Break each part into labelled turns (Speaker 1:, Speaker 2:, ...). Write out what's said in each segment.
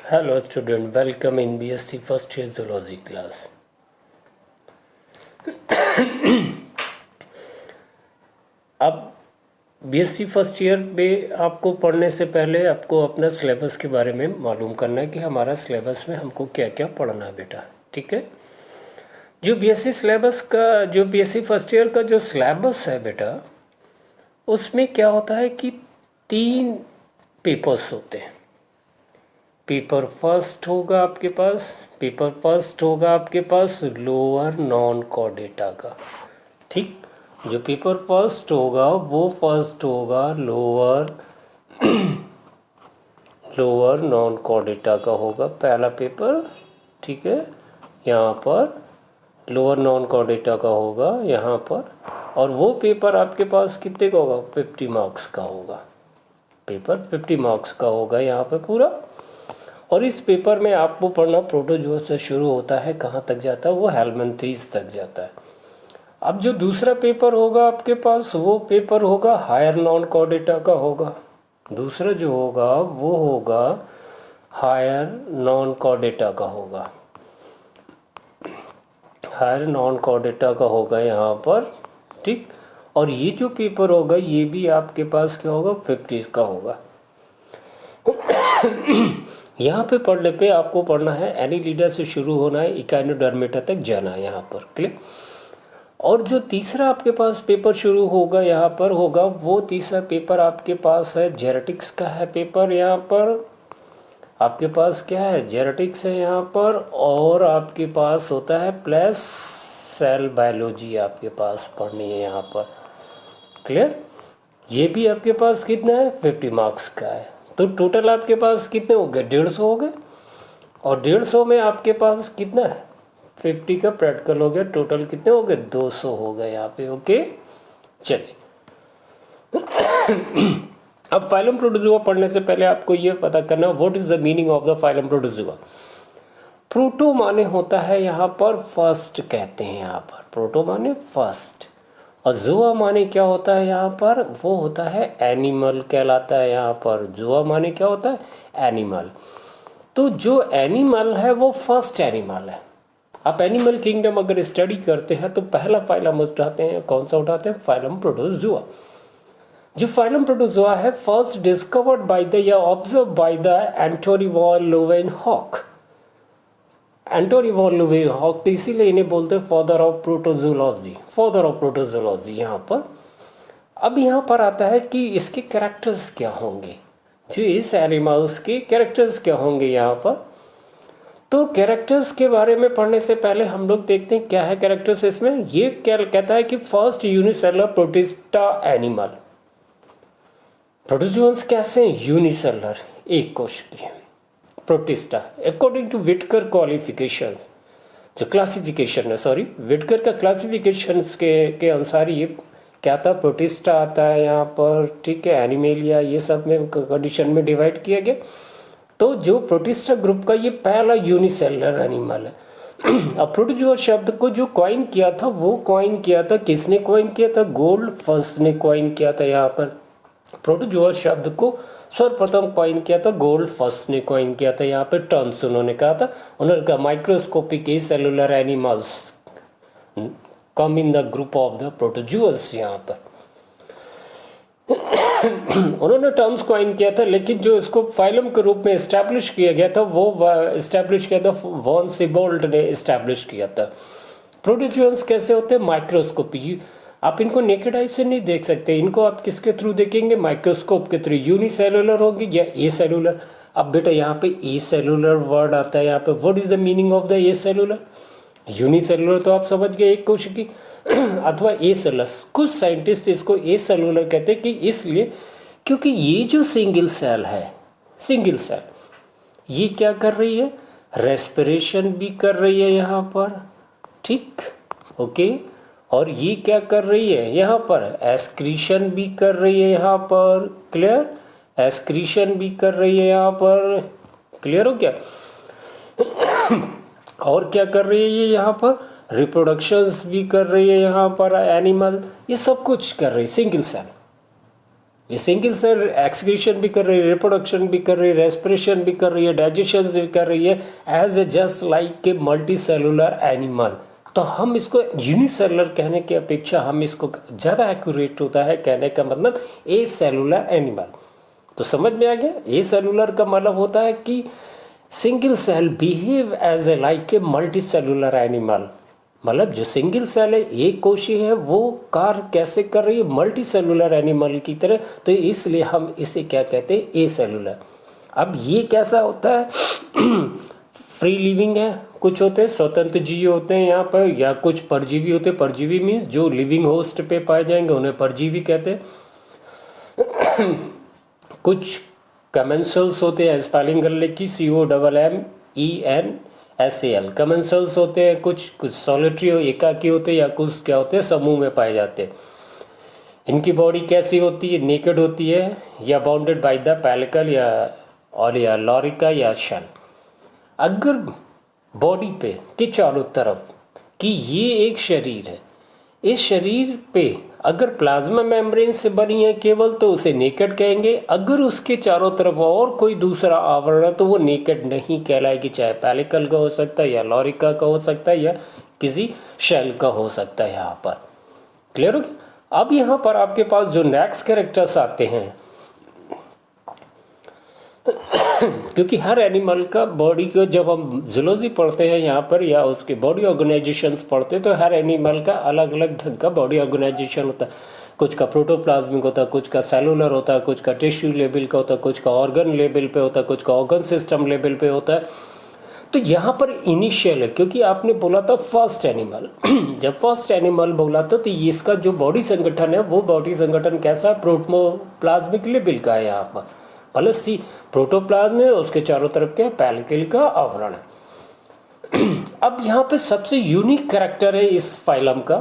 Speaker 1: Hello student, welcome in BSc first year zoology class. अब BSc first year में आपको पढ़ने से पहले आपको अपना सिलेबस के बारे में मालूम करना है कि हमारा सिलेबस में हमको क्या क्या पढ़ना है बेटा। ठीक है, जो BSc फर्स्ट ईयर का जो सिलेबस है बेटा, उसमें क्या होता है कि 3 पेपर्स होते हैं। पेपर फर्स्ट होगा आपके पास लोअर नॉन कॉर्डेटा का। ठीक, जो पेपर फर्स्ट होगा वो फर्स्ट होगा लोअर नॉन कॉर्डेटा का होगा पहला पेपर। ठीक है, यहाँ पर लोअर नॉन कॉर्डेटा का होगा यहाँ पर, और वो पेपर आपके पास कितने का होगा? 50 मार्क्स का होगा। पेपर 50 मार्क्स का होगा यहाँ पे पूरा। और इस पेपर में आपको पढ़ना प्रोटोजोआ से शुरू होता है, कहाँ तक जाता है? वो हेलमिन्थेस तक जाता है। अब जो दूसरा पेपर होगा आपके पास, वो पेपर होगा हायर नॉन कॉर्डेटा का होगा। दूसरा जो होगा वो होगा हायर नॉन कॉर्डेटा का होगा। हायर नॉन कॉर्डेटा का होगा यहाँ पर। ठीक, और ये जो पेपर होगा ये भी आपके पास क्या होगा? 50 का होगा। यहाँ पे पढ़ने पे आपको पढ़ना है एनीलिडा से शुरू होना है, इकाइनोडर्मेटा तक जाना है यहाँ पर। क्लियर? और जो तीसरा आपके पास पेपर शुरू होगा यहाँ पर होगा, वो तीसरा पेपर आपके पास है जेनेटिक्स का है पेपर। यहाँ पर आपके पास क्या है? जेनेटिक्स है यहाँ पर, और आपके पास होता है प्लस सेल बायोलॉजी आपके पास पढ़नी है यहाँ पर। क्लियर? ये भी आपके पास कितना है? 50 मार्क्स का है। तो टोटल आपके पास कितने हो गए? 150 हो गए। और 150 में आपके पास कितना है? 50 का प्रैक्टिकल हो गया। टोटल कितने हो गए? 200 हो गए यहाँ पे। ओके, चलिए। अब फाइलम प्रोटोजोआ पढ़ने से पहले आपको ये पता करना, what is the meaning of the phylum protozoa. Proto माने होता है यहाँ पर फर्स्ट, कहते हैं यहाँ पर प्रोटो माने फर्स्ट। और जोआ माने क्या होता है यहाँ पर? वो होता है एनिमल कहलाता है यहाँ पर। जोआ माने क्या होता है? एनिमल। तो जो एनिमल है वो फर्स्ट एनिमल है। आप एनिमल किंगडम अगर स्टडी करते हैं तो पहला फाइलम उठाते हैं, कौन सा उठाते हैं? Phylum protozoa. जो फाइलम प्रोटोजोआ है फर्स्ट डिस्कवर्ड बाय द या observed by the Antonie van Leeuwenhoek. Antonie van Leeuwenhoek, तो इसीलिए इन्हें बोलते हैं फादर ऑफ प्रोटोजोलॉजी यहाँ पर। अब यहाँ पर आता है कि इसके कैरेक्टर्स क्या होंगे, जो इस एनिमल्स के कैरेक्टर्स क्या होंगे यहाँ पर। तो कैरेक्टर्स के बारे में पढ़ने से पहले हम लोग देखते हैं क्या है कैरेक्टर्स इसमें। ये क्या कहता है कि first unicellular protista animal. Protozoans कैसे हैं? यूनिसेलुलर, एक कोश की protista. According to Whittaker qualification, जो क्लासिफिकेशन है, सॉरी, विटकर का क्लासिफिकेशन के अनुसार ये क्या था? प्रोटिस्टा आता है यहाँ पर। ठीक है, एनिमेलिया, ये सब में कंडीशन में डिवाइड किया गया। तो जो प्रोटिस्टा ग्रुप का ये पहला यूनिसेलुलर एनिमल है। अब प्रोटोजोआ शब्द को जो कॉइन किया था, वो कॉइन किया था, किसने कॉइन किया था? गोल्डफर्स्ट ने कॉइन किया था यहाँ पर। प्रोटोजोआ शब्द को सर्वप्रथम कॉइन किया था गोल्डफर्स्ट ने कॉइन किया था यहाँ पे। टर्म्स उन्होंने कहा था, उन्होंने कहा microscopic cellular animals come in the group of the protozoas. यहाँ पर उन्होंने टर्म्स कॉइन किया था, लेकिन जो इसको फाइलम के रूप में एस्टैब्लिश किया गया था वो एस्टैब्लिश किया था वॉन सिबोल्ट ने एस्टैब्लिश किया था। प्रोटोजोअन्स कैसे होते हैं? माइक्रोस्कोपी। आप इनको नेकेड आई से नहीं देख सकते, इनको आप किसके थ्रू देखेंगे? माइक्रोस्कोप के थ्रू। यूनिसेलुलर होगी या ए सेलुलर। अब बेटा यहाँ पे ए सेलुलर वर्ड आता है यहाँ पे। What is the meaning of the A cellular? Unicellular तो आप समझ गए, एक कोशिकी अथवा ए सेलुलर। कुछ साइंटिस्ट इसको ए सेलुलर कहते हैं कि इसलिए क्योंकि ये जो सिंगल सेल है, सिंगल सेल, ये क्या कर रही है? रेस्पिरेशन भी कर रही है यहाँ पर। ठीक, ओके। और ये क्या कर रही है यहाँ पर? एस्क्रीशन भी कर रही है यहाँ पर। क्लियर? एस्क्रीशन भी कर रही है यहाँ पर। क्लियर हो गया? और क्या कर रही है ये यहाँ पर? रिप्रोडक्शंस भी कर रही है यहाँ पर एनिमल। ये सब कुछ कर रही है, सिंगल सेल। ये सिंगल सेल एक्सक्रीशन भी कर रही है, रिप्रोडक्शन भी कर रही है, रेस्पिरेशन भी कर रही है, डाइजेशन भी कर रही है, as a just like a multi cellular animal. तो हम इसको यूनिसेलुलर कहने की अपेक्षा हम इसको ज़्यादा एक्यूरेट होता है कहने का मतलब ए सेलुलर एनिमल। तो समझ में आ गया, ए सेलुलर का मतलब होता है कि single cell behave as a like a multi cellular animal. मतलब जो सिंगल सेल है, एक कोशी है, वो कार्य कैसे कर रही है मल्टी सेलुलर एनिमल की तरह। तो इसलिए हम इसे क्या कहते हैं, ए सेलुलर। अब ये कैसा होता है फ्री लिविंग है, कुछ होते हैं स्वतंत्र जीव होते हैं यहाँ पर, या कुछ परजीवी होते हैं। परजीवी मीन्स जो लिविंग होस्ट पे पाए जाएंगे उन्हें परजीवी कहते हैं। कुछ कमेंसल्स होते हैं, स्पेलिंग कर ले की COMMENSAL कमेंसल्स होते हैं। कुछ सॉलिटरी एकाकी होते हैं, या कुछ क्या होते हैं समूह में पाए जाते हैं। इनकी बॉडी कैसी होती है, नेकेड होती है या बाउंडेड बाय द पेलिकल या लॉरिका या शेल। अगर बॉडी पे के चारों तरफ कि ये एक शरीर है, इस शरीर पे अगर प्लाज्मा मेम्ब्रेन से बनी है केवल तो उसे नेकेड कहेंगे। अगर उसके चारों तरफ और कोई दूसरा आवरण है तो वो नेकेड नहीं कहलाएगी, चाहे पेलिकल का हो सकता है या लॉरिका का हो सकता है या किसी शेल का हो सकता है। यहाँ पर क्लियर हो गया। अब यहाँ पर आपके पास जो नेक्स्ट कैरेक्टर्स आते हैं क्योंकि हर एनिमल का बॉडी को जब हम जूलॉजी पढ़ते हैं यहाँ पर या उसके बॉडी ऑर्गेनाइजेशंस पढ़ते हैं तो हर एनिमल का अलग अलग ढंग का बॉडी ऑर्गेनाइजेशन होता है। कुछ का प्रोटोप्लाज्मिक होता है, कुछ का सेलुलर होता है, कुछ का टिश्यू लेवल का होता है, कुछ का ऑर्गन लेवल पे होता है, कुछ का ऑर्गन सिस्टम लेवल पे होता है। तो यहाँ पर इनिशियल है क्योंकि आपने बोला था फर्स्ट एनिमल जब फर्स्ट एनिमल बोला था तो इसका जो बॉडी संगठन है वो बॉडी संगठन कैसा है, प्रोटोप्लाज्मिक लेवल का है। यहाँ पर प्लस सी प्रोटोप्लाज्म है, उसके चारों तरफ क्या पेलिकल का आवरण है। अब यहाँ पे सबसे यूनिक कैरेक्टर है इस फाइलम का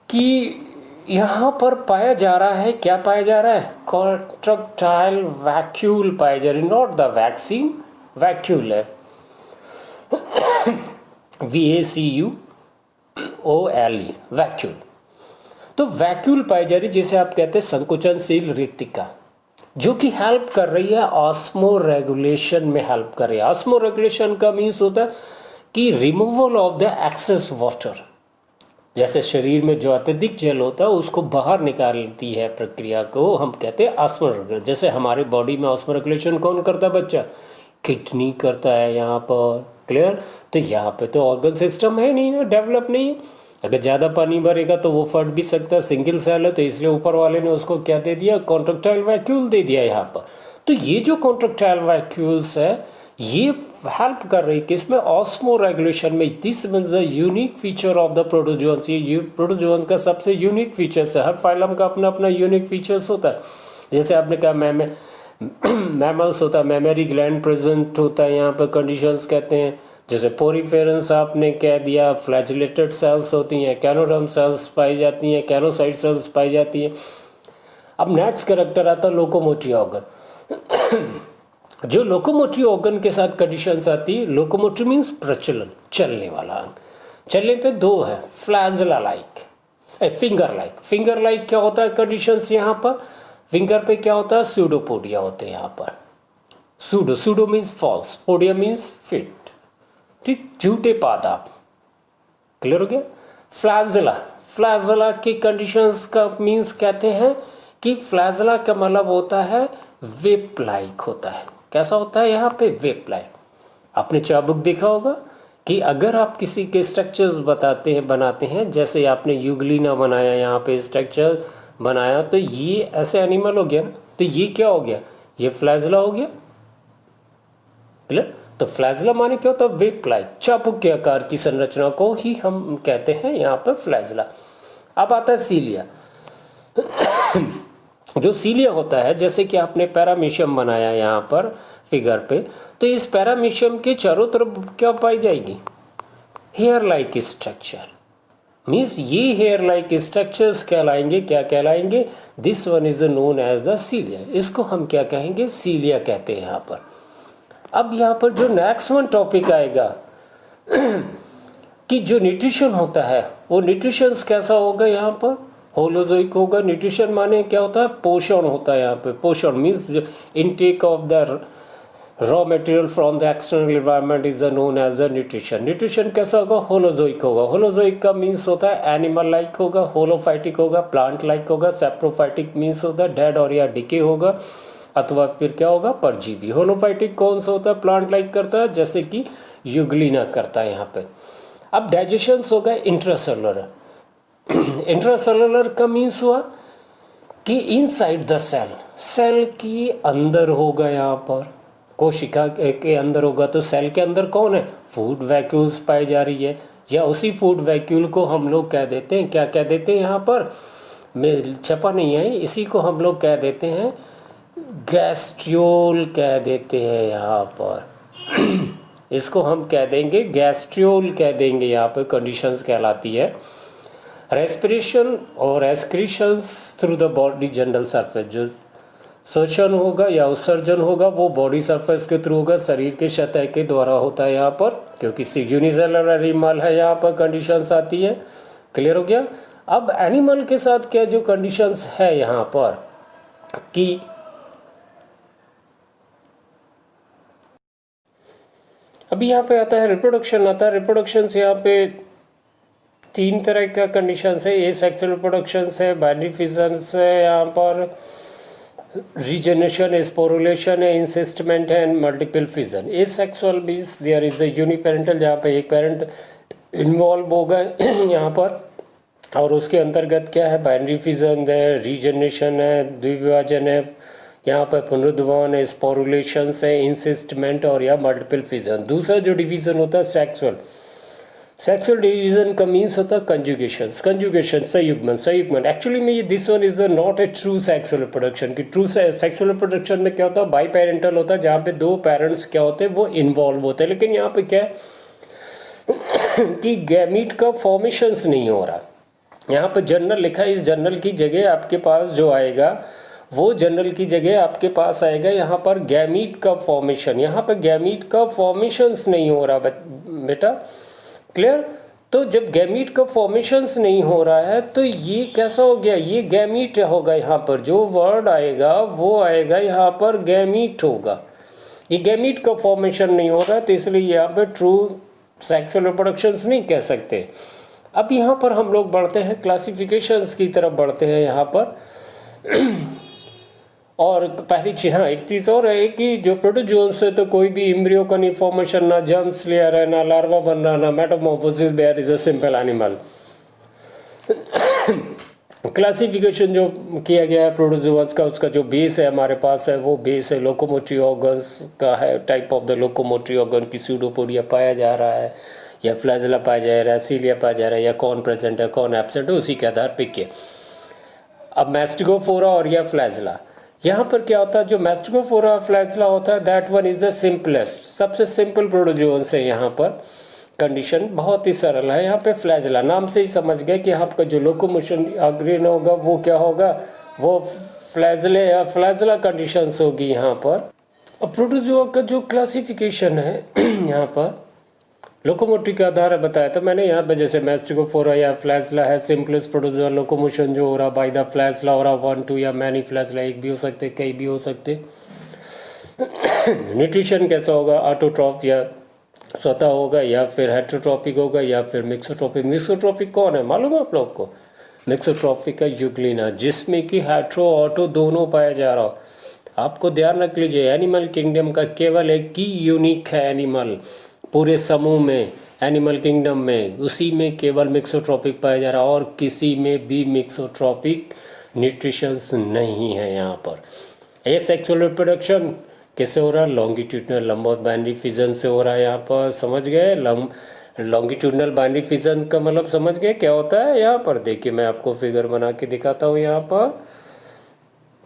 Speaker 1: कि यहाँ पर पाया जा रहा है, क्या पाया जा रहा है, कॉन्ट्रैक्टाइल वैक्यूल पाया जा रहा है, नॉट द वैक्सीन, वैक्यूल है VACUOLE वैक्यूल। तो वैक्यूल पाई जा रही जिसे आप कहते हैं संकुचनशील रिक्तिका, जो कि हेल्प कर रही है ऑस्मो रेगुलेशन में हेल्प कर रही है। ऑस्मो रेगुलेशन का मीन्स होता है कि removal of the excess water. जैसे शरीर में जो अत्यधिक जल होता है उसको बाहर निकालती है प्रक्रिया को हम कहते हैं ऑस्मो रेगुलेशन। जैसे हमारे बॉडी में ऑस्मो रेगुलेशन कौन करता है बच्चा, किडनी करता है यहाँ पर। क्लियर। तो यहाँ पे तो ऑर्गन सिस्टम है नहीं ना, डेवलप नहीं है। अगर ज़्यादा पानी भरेगा तो वो फट भी सकता है, सिंगल सेल है तो इसलिए ऊपर वाले ने उसको क्या दे दिया, कॉन्ट्रैक्टाइल वैक्यूल दे दिया यहाँ पर। तो ये जो कॉन्ट्रैक्टाइल वैक्यूल्स है ये हेल्प कर रही है किसमें, ऑस्मो रेगुलेशन में। This means the unique feature of the protozoans. ये प्रोटोजोअन्स का सबसे यूनिक फीचर्स है। हर फाइलम का अपना अपना यूनिक फीचर्स होता है। जैसे आपने कहा मैमल्स होता है, मेमरी ग्लैंड प्रेजेंट होता है यहाँ पर, कंडीशंस कहते हैं। जैसे पोरीफेरेंस आपने कह दिया, फ्लैजिलेटेड सेल्स होती हैं, कैनोडर्म सेल्स पाई जाती हैं, कैनोसाइट सेल्स पाई जाती हैं। अब नेक्स्ट कैरेक्टर आता है लोकोमोटिव ऑर्गन। जो लोकोमोटिव ऑर्गन के साथ कंडीशंस आती है, लोकोमोटिव मीन्स प्रचलन, चलने वाला अंग। चलने पे दो है, flagella like, finger like. Finger like क्या होता है कंडीशंस यहाँ पर, फिंगर पे क्या होता है, सूडोपोडिया होते हैं यहाँ पर। Pseudo means false, podia means feet, ठीक, झूठे पादाब। क्लियर हो गया। फ्लैजला की कंडीशंस का मीन्स कहते हैं कि फ्लैजला का मतलब होता है वेप लाइक होता है। कैसा होता है यहाँ पे, वेप लाइक। आपने चाबुक देखा होगा कि अगर आप किसी के स्ट्रक्चर्स बनाते हैं, जैसे आपने यूग्लिना बनाया, यहाँ पे स्ट्रक्चर बनाया, तो ये ऐसे एनिमल हो गया ना, तो ये क्या हो गया, ये फ्लैजला हो गया। क्लियर। तो फ्लैजला माने क्या होता है, वेप लाइक, चाबुक के आकार की संरचना को ही हम कहते हैं यहाँ पर फ्लैजला। अब आता है सीलिया। जो सीलिया होता है, जैसे कि आपने पैरामीशियम बनाया यहाँ पर फिगर पे, तो इस पैरामीशियम के चारों तरफ क्या पाई जाएगी, हेयर लाइक स्ट्रक्चर। मीन्स ये हेयर लाइक स्ट्रक्चर्स कहलाएंगे, क्या कहलाएंगे, this one is known as the cilia. इसको हम क्या कहेंगे, सीलिया कहते हैं यहाँ पर। अब यहाँ पर जो नेक्स्ट वन टॉपिक आएगा कि जो न्यूट्रिशन होता है वो न्यूट्रिशन कैसा होगा यहाँ पर, होलोजोइक होगा। न्यूट्रिशन माने क्या होता है, पोषण होता है। यहाँ पे पोषण means intake of the raw material from the external environment is the known as the nutrition. Nutrition कैसा होगा, होलोजोइक होगा। होलोजोइक का मीन्स होता है एनिमल लाइक होगा, होलोफाइटिक होगा, प्लांट लाइक होगा, सेप्रोफाइटिक मीन्स होता है डेड और या डिके होगा, अथवा फिर क्या होगा, परजीवी। होलोफाइटिक कौन सा होता है, प्लांट लाइक करता है, जैसे कि यूग्लिना करता है यहाँ पे। अब डाइजेशन होगा इंट्रासेलुलर। इंट्रासेलुलर का मीन्स हुआ कि इनसाइड द सेल, सेल के अंदर होगा। यहाँ पर कोशिका के अंदर होगा, तो सेल के अंदर कौन है, फूड वैक्यूल्स पाई जा रही है, या उसी फूड वैक्यूल को हम लोग कह देते हैं, क्या कह देते हैं, यहाँ पर में छपा नहीं है, इसी को हम लोग कह देते हैं गैस्ट्रियोल कह देते हैं यहाँ पर। इसको हम कह देंगे गैस्ट्रियोल कह देंगे, यहाँ पर कंडीशंस कहलाती है। रेस्पिरेशन और excretions through the body general surface, जो शोषण होगा या उत्सर्जन होगा वो बॉडी सरफेस के थ्रू होगा, शरीर के सतह के द्वारा होता है यहाँ पर, क्योंकि यूनिसेलुलर एनिमल है, यहाँ पर कंडीशंस आती है। क्लियर हो गया। अब एनिमल के साथ क्या जो कंडीशंस है यहाँ पर कि अभी यहाँ पे आता है रिप्रोडक्शन आता है। रिप्रोडक्शन से यहाँ पे 3 तरह का कंडीशंस है। ए सेक्सुअल रिप्रोडक्शन है, बाइनरी फिजन्स है, यहाँ पर रीजनरेशन, स्पोरुलेशन है, इंसिस्टमेंट है, and multiple fission. Asexual means there is a uniparental, जहाँ पे एक पेरेंट इन्वॉल्व होगा यहाँ पर, और उसके अंतर्गत क्या है, बाइनरी फिजन है, रीजनरेशन है, द्विविभाजन है, यहाँ पर पुनरुद्भवन है, स्पोरुलेशन है, इंसिस्टमेंट और या मल्टीपल फिजन। दूसरा जो डिवीजन होता है सेक्सुअल, सेक्सुअल डिवीजन का मीन्स होता है कंजुगेशन, कंजुगेशन संयुग्मन, संयुग्मन। एक्चुअली में ये this one is not a true sexual reproduction. की ट्रू सेक्सुअल रिप्रोडक्शन में क्या होता है, बाई पेरेंटल होता है, जहाँ पे 2 पेरेंट्स क्या होते हैं वो इन्वॉल्व होते हैं। लेकिन यहाँ पे क्या है कि गैमीट का फॉर्मेशंस नहीं हो रहा। यहाँ पे जर्नल लिखा है, इस जर्नल की जगह आपके पास जो आएगा वो जर्नल की जगह आपके पास आएगा यहाँ पर गैमीट का फॉर्मेशन। यहाँ पे गैमीट का फॉर्मेशंस नहीं हो रहा बेटा। क्लियर। तो जब गैमीट का फॉर्मेशंस नहीं हो रहा है तो ये कैसा हो गया, ये गैमीट होगा। यहाँ पर जो वर्ड आएगा वो आएगा यहाँ पर गैमीट होगा। ये गैमीट का फॉर्मेशन नहीं हो रहा, तो इसलिए यहाँ पर ट्रू सेक्सुअल रिप्रोडक्शंस नहीं कह सकते। अब यहाँ पर हम लोग बढ़ते हैं क्लासिफिकेशंस की तरफ बढ़ते हैं यहाँ पर। और पहली चीज़, हाँ एक चीज़ और है कि जो प्रोटोजोन्स है तो कोई भी इम्ब्रियो का नहीं फॉर्मेशन, ना जर्म्स लेयर है, ना लार्वा बन रहा, ना metamorphosis, bear is a simple animal. Classification जो किया गया है प्रोटोजोआस का, उसका जो बेस है हमारे पास है वो बेस है लोकोमोटरी ऑर्गन्स का है। Type of the locomotory organ की स्यूडोपोडिया पाया जा रहा है, या फ्लैजेला पाया जा रहा है, सीलिया पाया जा रहा है, या कौन प्रेजेंट है कौन एब्सेंट है, उसी के आधार पे किए। अब मैस्टिगोफोरा और या फ्लैजेला, यहाँ पर क्या होता है, जो मैस्टिगोफोरा फ्लैजेला होता है that one is the simplest, सबसे सिंपल प्रोटोजोन्स है। यहाँ पर कंडीशन बहुत ही सरल है। यहाँ पे फ्लैजेला नाम से ही समझ गए कि आपका जो लोकोमोशन ऑर्गन होगा वो क्या होगा, वो फ्लैजेले या फ्लैजेला कंडीशंस होगी यहाँ पर। अब प्रोटोजोआ का जो क्लासिफिकेशन है यहाँ पर लोकोमोटरी के आधार है बताया था मैंने। यहाँ पे जैसे मैस्टिगोफोरा या फ्लैजेला है, सिंपलेस्ट प्रोटोजोआ लोकोमोशन जो हो रहा बाय द फ्लैजेला हो रहा, 1 2 या मैनी फ्लैजेला, एक भी हो सकते कई भी हो सकते। न्यूट्रिशन कैसा होगा, ऑटोट्रॉफ या स्वतः होगा, या फिर हेट्रोट्रॉपिक होगा, या फिर मिक्सोट्रॉपिक। मिक्सोट्रॉपिक कौन है मालूम है आप लोग को, मिक्सोट्रॉपिक का यूग्लिना, जिसमें कि हेट्रो ऑटो दोनों पाया जा रहा हो। आपको ध्यान रख लीजिए, एनिमल किंगडम का केवल एक ही यूनिक है एनिमल पूरे समूह में, एनिमल किंगडम में, उसी में केवल मिक्सोट्रॉपिक पाया जा रहा है, और किसी में भी मिक्सोट्रॉपिक न्यूट्रिशंस नहीं है यहाँ पर। ये सेक्सुअल रिप्रोडक्शन किससे हो रहा है, लॉन्गिट्यूडनल लंबवत बाइनरी फिजन से हो रहा है। यहाँ पर समझ गए, लॉन्गिट्यूडनल बाइनरी फिजन का मतलब समझ गए क्या होता है। यहाँ पर देखिए मैं आपको फिगर बना के दिखाता हूँ। यहाँ पर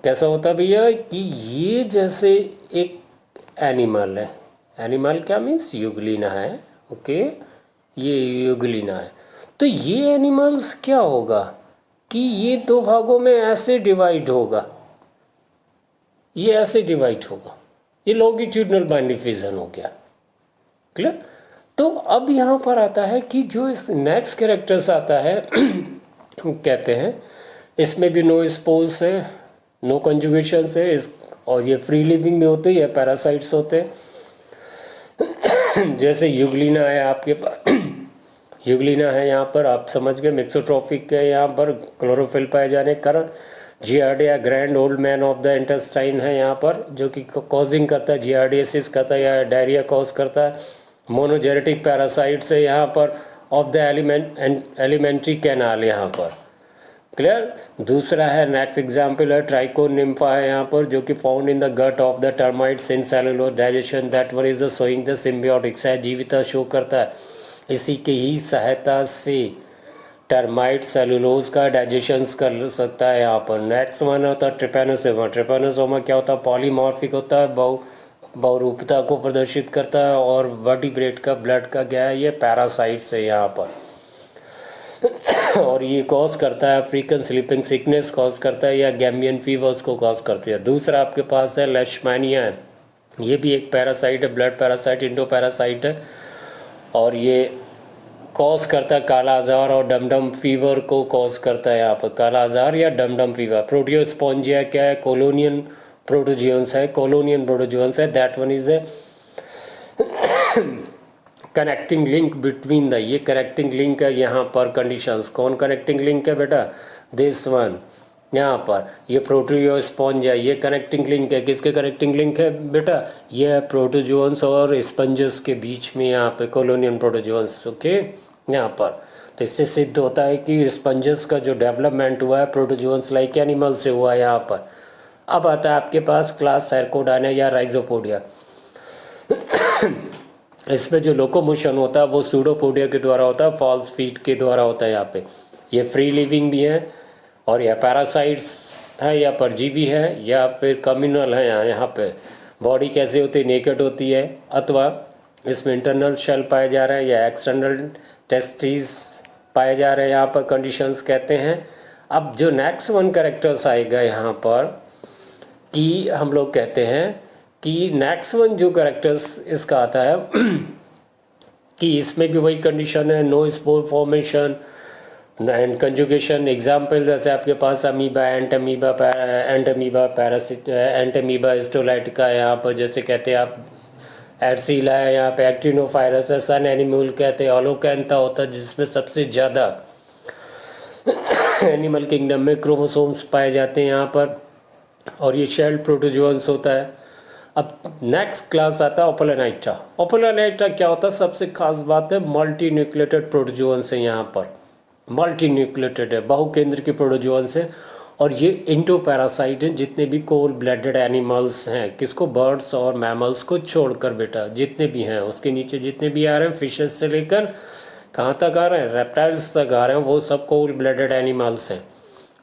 Speaker 1: कैसा होता है भैया कि ये जैसे एक एनिमल है, एनिमल क्या मीन्स यूग्लिना है, ओके, ये यूग्लिना है। तो ये एनिमल्स क्या होगा कि ये 2 भागों में ऐसे डिवाइड होगा, ये ऐसे डिवाइड होगा, ये लॉन्गिट्यूडनल बाइनरी फिजन हो गया। क्लियर। तो अब यहाँ पर आता है कि जो इस नेक्स्ट कैरेक्टर्स आता है कहते हैं इसमें भी नो स्पोर्स है, नो कंजुगेशन है और ये फ्री लिविंग में होते हैं, पैरासाइट्स होते हैं। जैसे यूग्लिना है आपके पास, यूग्लिना है यहाँ पर, आप समझ गए, मिक्सोट्रॉफिक है यहाँ पर, क्लोरोफिल पाए जाने के कारण। Giardia grand old man of the intestine है यहाँ पर, जो कि कॉजिंग करता है, जियार्डियसिस करता है या डायरिया कॉज करता है। मोनोजेनेटिक पैरासाइट्स है यहाँ पर ऑफ द एलिमेंट्री कैनाल यहाँ पर। क्लियर। दूसरा है, नेक्स्ट एग्जाम्पल है ट्राइकोन निम्फा है यहाँ पर, जो कि found in the gut of the termites in cellulose digestion, that one is the showing the symbiotic, सहजीविता शो करता है। इसी की ही सहायता से टर्माइट सेलुलोज का डाइजेशन कर सकता है यहाँ पर। नेक्स्ट वन होता है ट्रिपैनोसोमा। ट्रिपैनोसोमा क्या होता है, पॉलीमॉर्फिक होता है, बहुरूपता को प्रदर्शित करता है, और वर्टिब्रेट का ब्लड का क्या है, ये पैरासाइट्स है यहाँ पर। और ये कॉज करता है फ्रीक्वेंट स्लीपिंग सिकनेस कॉज करता है, या गैम्बियन फीवर्स को कॉज करती है। दूसरा आपके पास है लेशमैनिया है, ये भी एक पैरासाइट है, ब्लड पैरासाइट, इंडो पैरासाइट है, और ये कॉज करता है काला आजार और डमडम फीवर को कॉज करता है यहाँ पर, काला आजार या डमडम फीवर। प्रोटियोस्पोंजिया क्या है, कॉलोनियन प्रोटोजियंस है, कॉलोनियन प्रोटोजियंस है, that one is a connecting link between the, ये कनेक्टिंग लिंक है यहाँ पर। कंडीशंस, कौन कनेक्टिंग लिंक है बेटा, दिस वन यहाँ पर, ये प्रोटियोस्पोंजिया, ये कनेक्टिंग लिंक है, किसके कनेक्टिंग लिंक है बेटा, ये प्रोटोजोन्स और स्पंजेस के बीच में यहाँ पे, कॉलोनियन प्रोटोजोन्स, ओके यहाँ पर। तो इससे सिद्ध होता है कि स्पंजेस का जो डेवलपमेंट हुआ है प्रोटोजोन्स लाइक एनिमल से हुआ है यहाँ पर। अब आता है आपके पास क्लास सैरकोडाना या राइजोपोडिया। इसमें जो लोकोमोशन होता है वो सूडोपोडिया के द्वारा होता है, फॉल्स फीट के द्वारा होता है यहाँ पे। ये फ्री लिविंग भी है, और यह पैरासाइट्स है या परजीवी है, या फिर कम्युनल है यहाँ पे। बॉडी कैसे होती है, नेकेड होती है, अथवा इसमें इंटरनल शेल पाए जा रहे हैं या एक्सटर्नल टेस्टिस पाए जा रहे हैं यहाँ पर, कंडीशंस कहते हैं। अब जो नेक्स्ट वन कैरेक्टर्स आएगा यहाँ पर, कि हम लोग कहते हैं कि नेक्स्ट वन जो कैरेक्टर्स इसका आता है कि इसमें भी वही कंडीशन है, no spore formation and conjugation. Example जैसे आपके पास amoeba, Entamoeba, parasite, Entamoeba histolytica यहाँ पर, जैसे कहते हैं आप एर्सीला है यहाँ पे, एक्टिनोफायरस है, सन एनिमल कहते हैं, ओलोकैंथा होता है जिसमें सबसे ज़्यादा एनिमल किंगडम में क्रोमोसोम्स पाए जाते हैं यहाँ पर, और ये शेल्ड प्रोटोजोन्स होता है। अब नेक्स्ट क्लास आता है ओपोलानाइटा। ओपोलानाइटा क्या होता है, सबसे खास बात है मल्टी न्यूक्लिएटेड प्रोटोजोन्स है यहाँ पर, मल्टी न्यूक्लिएटेड है, बहुकेंद्र की प्रोटोजोन्स है, और ये इंडो पैरासाइट हैं। जितने भी कोल ब्लडेड एनिमल्स हैं, किसको, बर्ड्स और मैमल्स को छोड़कर बेटा, जितने भी हैं उसके नीचे जितने भी आ रहे हैं, फिशेस से लेकर कहाँ तक आ रहे हैं, रेप्टाइल्स तक आ रहे हैं, वो सब कोल ब्लडेड एनिमल्स हैं।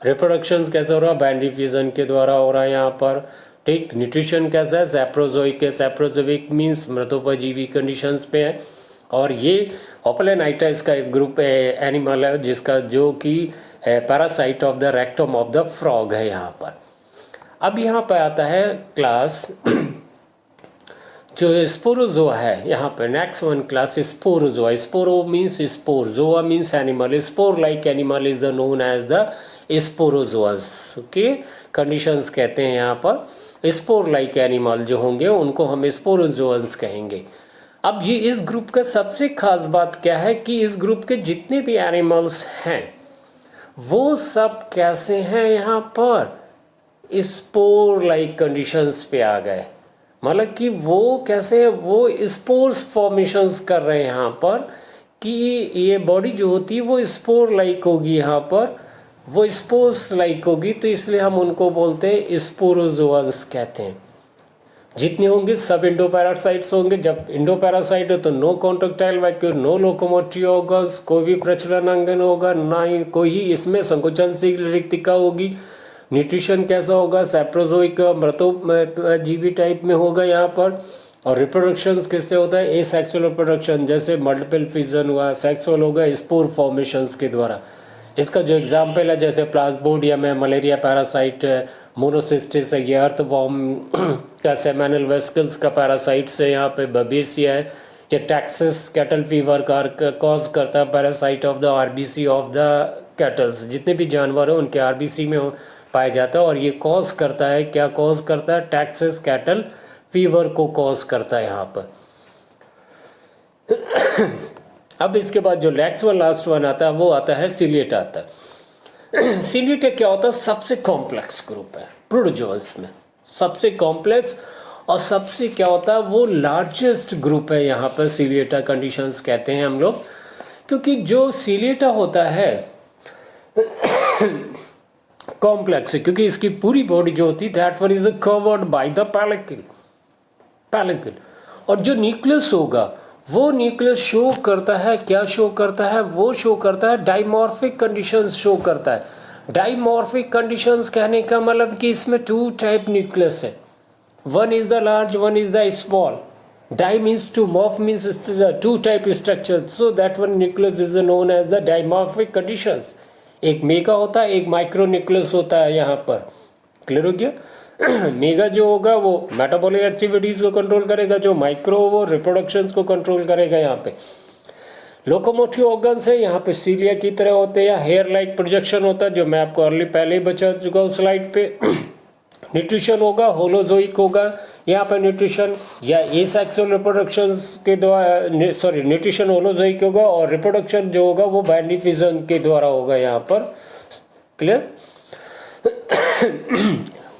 Speaker 1: रिप्रोडक्शन कैसे हो रहा है, बाइनरी फ्यूजन के द्वारा हो रहा है यहाँ पर, ठीक। न्यूट्रिशन कैसा है, सैप्रोजोइक है, सैप्रोजोइक मीन्स मृतोपजीवी कंडीशंस पे है। और ये ओपोलानाइटा इसका एक ग्रुप एनिमल है जिसका, जो कि parasite of the rectum of the frog है यहाँ पर। अब यहाँ पर आता है क्लास जो स्पोरोजोआ है यहाँ पे, next one class sporozoa. Sporo means spore, zoa means animal, spore like animal is the known as the sporozoas, okay. Conditions कहते हैं यहाँ पर, स्पोर लाइक एनिमल जो होंगे उनको हम स्पोरोजोअन्स कहेंगे। अब ये इस ग्रुप का सबसे खास बात क्या है कि इस ग्रुप के जितने भी एनिमल्स हैं वो सब कैसे हैं यहाँ पर, स्पोर लाइक कंडीशंस पे आ गए। मतलब कि वो कैसे है, वो स्पोर्स फॉर्मेशंस कर रहे हैं यहाँ पर, कि ये बॉडी जो होती है वो स्पोर लाइक होगी यहाँ पर, वो स्पोर्स लाइक होगी, तो इसलिए हम उनको बोलते हैं स्पोरोजोअन्स कहते हैं। जितने होंगे सब इंडो पैरासाइट्स होंगे। जब इंडो पैरासाइट हो तो no contractile vacuole, no locomotive organs, कोई भी प्रचलन अंगन होगा, ना ही कोई ही इसमें संकोचनशील रिक्तिका होगी। न्यूट्रिशन कैसा होगा, सैप्रोजोइक मृतोजीवी टाइप में होगा यहाँ पर। और रिप्रोडक्शन किससे होता है, एसेक्सुअल रिप्रोडक्शन, जैसे मल्टीपल फिजन हुआ, सेक्सुअल होगा स्पोर फॉर्मेशंस के द्वारा। इसका जो एग्जाम्पल है जैसे प्लाज्मोडियम है, मलेरिया पैरासाइट है, मोनोसिस्टिस है, ये अर्थवॉर्म का सेमेनल वेस्कल्स का पैरासाइट्स है यहाँ पे, बबेसिया है, ये टैक्सस कैटल फीवर का कॉज करता है, parasite of the RBC of the kettles, जितने भी जानवर हैं उनके आरबीसी में पाया जाता है। और ये कॉज करता है, क्या कॉज करता है? टेक्सास कैटल फीवर को कॉज करता है यहाँ पर। अब इसके बाद जो नेक्स्ट वन लास्ट वन आता है वो आता है सीलिएटा आता है। सीलिएटा क्या होता है? सबसे कॉम्प्लेक्स ग्रुप है प्रोटोजोअन्स में, सबसे कॉम्प्लेक्स और सबसे क्या होता है वो लार्जेस्ट ग्रुप है यहाँ पर। सीलिएटा कंडीशंस कहते हैं हम लोग, क्योंकि जो सीलिएटा होता है कॉम्प्लेक्स है, क्योंकि इसकी पूरी बॉडी जो होती है that one is covered by the pellicle. और जो न्यूक्लियस होगा वो न्यूक्लियस शो करता है, क्या शो करता है? वो शो करता है डाइमॉर्फिक कंडीशंस शो करता है। डाइमॉर्फिक कंडीशंस कहने का मतलब कि इसमें 2 टाइप न्यूक्लियस है, one is the large, one is the small. Di means 2, morph means 2 type structure, so that one nucleus is known as the dimorphic conditions. एक mega होता है, एक माइक्रो न्यूक्लियस होता है यहाँ पर। क्लियर हो गया? मेगा जो होगा वो मेटाबॉलिक एक्टिविटीज को कंट्रोल करेगा, जो माइक्रो वो रिप्रोडक्शंस को कंट्रोल करेगा। यहाँ पे लोकोमोटिव ऑर्गन्स है, यहाँ पे सीलिया की तरह होते हैं या हेयर लाइक प्रोजेक्शन होता है, जो मैं आपको पहले ही बता चुका हूँ स्लाइड पे। न्यूट्रिशन होगा, होलोजोइक होगा यहाँ पर न्यूट्रिशन, या एसेक्सुअल रिप्रोडक्शन के द्वारा, न्यूट्रिशन होलोजोइक होगा, और रिप्रोडक्शन जो होगा वो बाइनरी फिजन के द्वारा होगा यहाँ पर। क्लियर?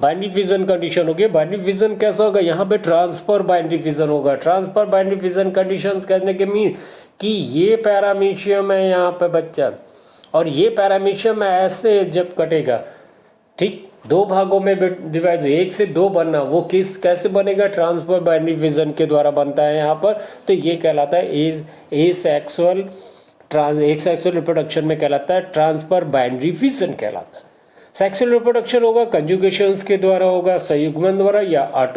Speaker 1: बाइनरी फिजन कंडीशन होगी। बाइनरी फिजन कैसा होगा? यहाँ पे ट्रांसफर बाइनरी फिजन होगा। ट्रांसफर बाइनरी फिजन कंडीशंस कहने के मीन कि ये पैरामीशियम है यहाँ पे बच्चा, और ये पैरामीशियम ऐसे जब कटेगा, ठीक, 2 भागों में डिवाइड, 1 से 2 बनना, वो कैसे बनेगा? ट्रांसफर बाइनरी फिजन के द्वारा बनता है यहाँ पर। तो ये कहलाता है एसेक्सुअल रिप्रोडक्शन में कहलाता है ट्रांसफर बाइनरी फिजन कहलाता है। सेक्सुअल रिप्रोडक्शन होगा कंजुगेशंस के द्वारा होगा, संयुग्मन द्वारा या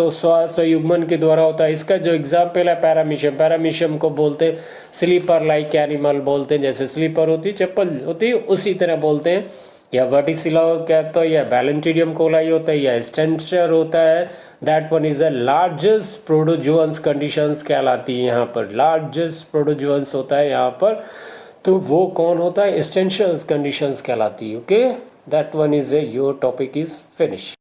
Speaker 1: संयुग्मन के द्वारा होता है। इसका जो एग्जाम्पल है पैरामीशियम को बोलते हैं स्लीपर लाइक एनिमल बोलते हैं, जैसे स्लीपर होती है, चप्पल होती है, उसी तरह बोलते हैं। या वर्टिसिला कहता है, या बैलेंटीडियम कोलाई होता है, या स्टेंचर होता है। That one is the largest protozoans conditions कहलाती है यहाँ पर। लार्जेस्ट प्रोटोजोअन्स होता है यहाँ पर, तो वो कौन होता है? स्टेंचर्स कंडीशंस कहलाती है। Okay, that one is your topic is finish.